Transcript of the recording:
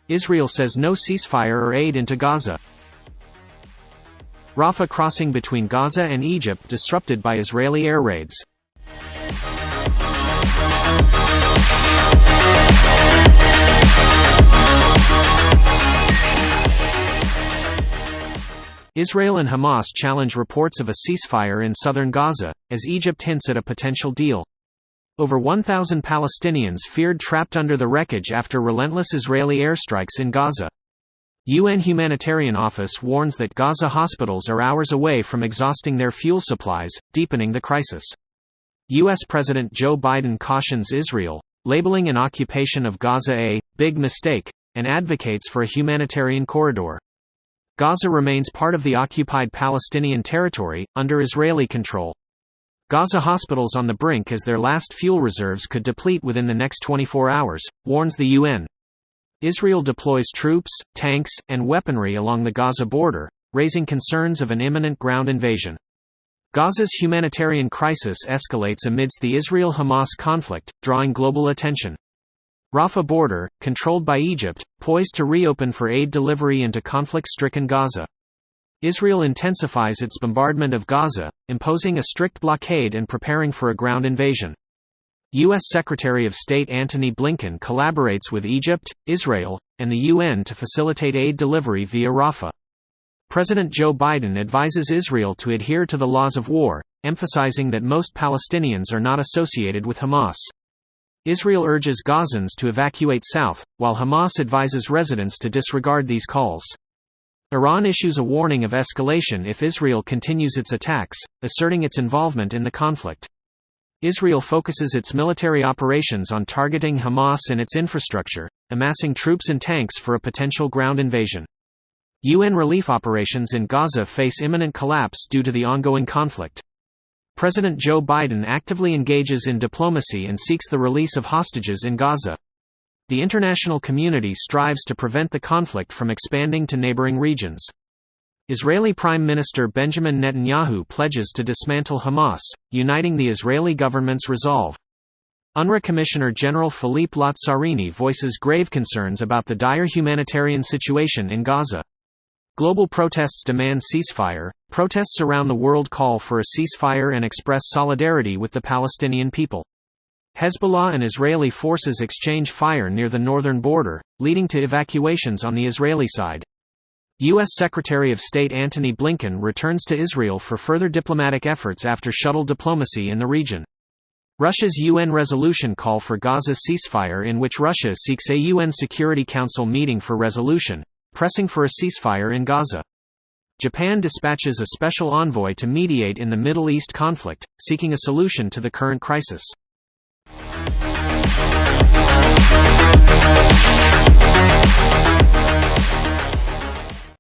Israel says no ceasefire or aid into Gaza. Rafah crossing between Gaza and Egypt disrupted by Israeli air raids. Israel and Hamas challenge reports of a ceasefire in southern Gaza, as Egypt hints at a potential deal. Over 1,000 Palestinians feared trapped under the wreckage after relentless Israeli airstrikes in Gaza. UN Humanitarian Office warns that Gaza hospitals are hours away from exhausting their fuel supplies, deepening the crisis. U.S. President Joe Biden cautions Israel, labeling an occupation of Gaza a big mistake, and advocates for a humanitarian corridor. Gaza remains part of the occupied Palestinian territory, under Israeli control. Gaza hospitals on the brink as their last fuel reserves could deplete within the next 24 hours, warns the UN. Israel deploys troops, tanks, and weaponry along the Gaza border, raising concerns of an imminent ground invasion. Gaza's humanitarian crisis escalates amidst the Israel-Hamas conflict, drawing global attention. Rafah border, controlled by Egypt, poised to reopen for aid delivery into conflict-stricken Gaza. Israel intensifies its bombardment of Gaza, imposing a strict blockade and preparing for a ground invasion. U.S. Secretary of State Antony Blinken collaborates with Egypt, Israel, and the UN to facilitate aid delivery via Rafah. President Joe Biden advises Israel to adhere to the laws of war, emphasizing that most Palestinians are not associated with Hamas. Israel urges Gazans to evacuate south, while Hamas advises residents to disregard these calls. Iran issues a warning of escalation if Israel continues its attacks, asserting its involvement in the conflict. Israel focuses its military operations on targeting Hamas and its infrastructure, amassing troops and tanks for a potential ground invasion. UN relief operations in Gaza face imminent collapse due to the ongoing conflict. President Joe Biden actively engages in diplomacy and seeks the release of hostages in Gaza. The international community strives to prevent the conflict from expanding to neighboring regions. Israeli Prime Minister Benjamin Netanyahu pledges to dismantle Hamas, uniting the Israeli government's resolve. UNRWA Commissioner General Philippe Lazzarini voices grave concerns about the dire humanitarian situation in Gaza. Global protests demand ceasefire. Protests around the world call for a ceasefire and express solidarity with the Palestinian people. Hezbollah and Israeli forces exchange fire near the northern border, leading to evacuations on the Israeli side. U.S. Secretary of State Antony Blinken returns to Israel for further diplomatic efforts after shuttle diplomacy in the region. Russia's UN resolution call for Gaza's ceasefire, in which Russia seeks a UN Security Council meeting for resolution, pressing for a ceasefire in Gaza. Japan dispatches a special envoy to mediate in the Middle East conflict, seeking a solution to the current crisis.